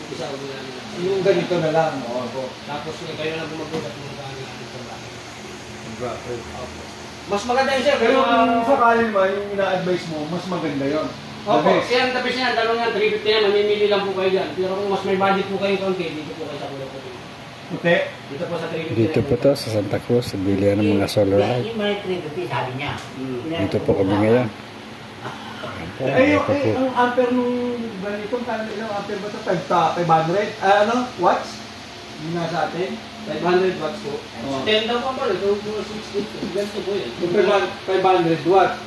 isa o wala na. Yung ganito na lang. Oo. Tapos kayo na lang gumagulat kung magkano sa bracket. Bracket. Opo. Mas maganda yun, sir. Pero kung sakali naman, yung ina-advise mo, mas maganda yun. Opo, yan, tapos yan, dalawang yan, 350 yan, mamimili lang po kayo dyan. Pero kung mas may budget po kayo konti, dito po kayo sa kulay puti. Puti? Dito po sa 350. Dito po to sa Santa Cruz, sa bilihan ng mga solar light. Yung mga 350, sabi niya. Dito po kami ngayon. Ang ampere nung ganitong ilang ampere ba ito? 500? Ano? Watts? Yung nasa atin? 500 watts po. 10 daw pa pala, ito po 60. Ganito po yun. 500 watts.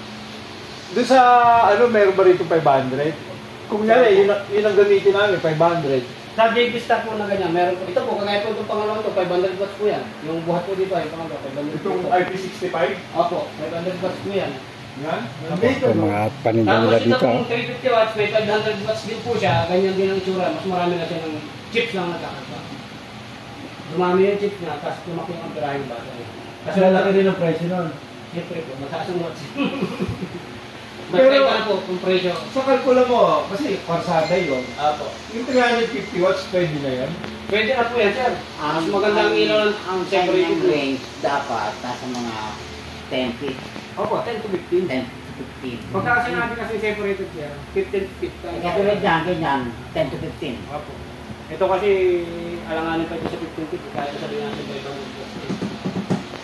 Doon sa, ano, meron ba rito 500? Kung yun ang gamitin namin, 500. Sa JB Star po na ganyan, meron po. Ito po, kagaya po itong pangalawang ito, 500 watts po yan. Yung buhat po dito ay pangalawa, 500 Itong watts. IP65? Opo, 500 watts po yan. Yan? Ito mga paninda nila Tapos ito dito. pong 350 watts, may 500 watts din po siya. Ganyan din ang itsura. Mas marami na siya ng chips lang nagkakata. Dumami yung chips niya, tapos lumaki ang amperahe ba. Kasi lalaki din ang presyo nun. Siyempre po, mataas ang watts. Pero, Magkaiba na po kung presyo. sa kalkula mo, kasi parsada yun. Apo. Yung 350 watts, pwede na yun? Pwede na po yan, sir. Mas maganda ang ilaw ang separated kanyang range dapat nasa mga 10 feet, Opo, 10 to 15. 10 to 15. Pagka kasi natin kasi separated siya, 15 feet. Katulad dyan, ganyan, 10 to 15. Opo. Ito kasi alanganin pa ito sa 15 feet, kaya sabihin natin ba ibang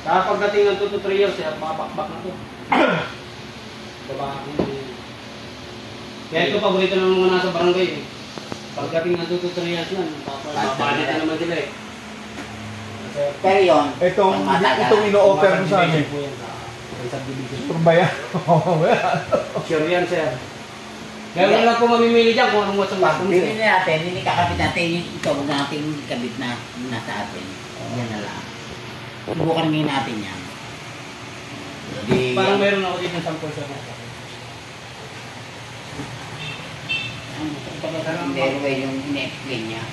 kaya pagdating ng 2 to 3 years, mabakbak na ito. Babaki na yun. Kaya ito paborito ng mga nasa barangay eh. Pagdating ng 2 to 3 years yan, mapalit na naman sila eh. Pero yun, Itong ino-offer mo sa amin. po yan sa subdivision. Sure ba yan? Sure yan, sir. Kaya wala lang po mamimili dyan kung anong watts ang pag gusto mo. bibili natin, hindi kakabit natin yung ito, huwag natin kabit na nasa atin. Yan na lang. Subukan ngayon natin yan. Parang meron ako dito ng sample sa mga. Ang pagkakaroon yung in-explain niya.